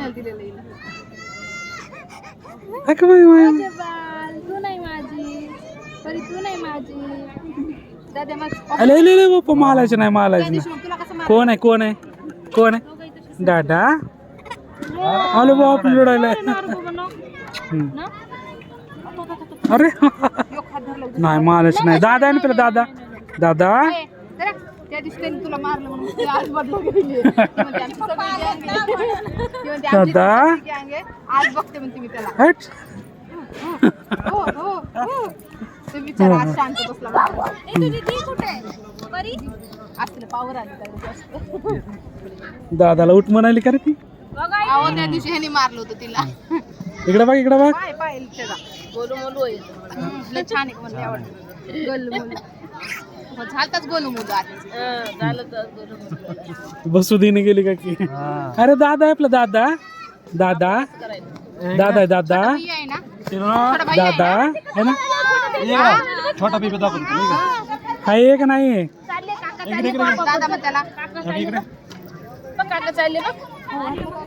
कोणाला दिलेलं हिला? अगं बाई बाई. माझे बाळ, तू नाही माझी परी, तू नाही माझी. दादा मग अरे ले ले बाप्पा मालायचे नाही मालायचे त्या नाही. दिवशी मग तुला कसं मारलं? कोण आहे कोण आहे कोण आहे दादा आलो बाप लढायला अरे नाही मालायचे नाही दादा आहे ना तुला दादा दादा ए, जरा, त्या दिवशी त्यांनी तुला मारलं म्हणून ती आज बदला गेली. ती म्हणते आमची सगळी gang आहे. ती म्हणते आमची दादा. सगळी gang आहे. आज बघते म्हणते मी त्याला. हट. हो हो हो ते बिचारा आज शांत बसला माझा. आज तिला पावर आली त्याला जास्त. दादाला उठ म्हणाली का रे ती अहो त्या दिवशी ह्याने मारलं होतं तिला. इकडे बघ इकडे बघ पाय पाय त्याचा गोलू मोलू आहे. लय छान आहे मला आवडतं गोलू मोलू. मग झालताच गोलू मोलू आज झालं तर गोलू मोलू. बसू देणे गेली का की अरे दादा आहे आपला दादा दादा दादा आहे दादा ही आहे ना छोटा भाई आहे दादा ना? है ना छोटा बेबी दाखव आहे का नाही चालले काका चालले दादा मग त्याला इकडे काका चालले बघ.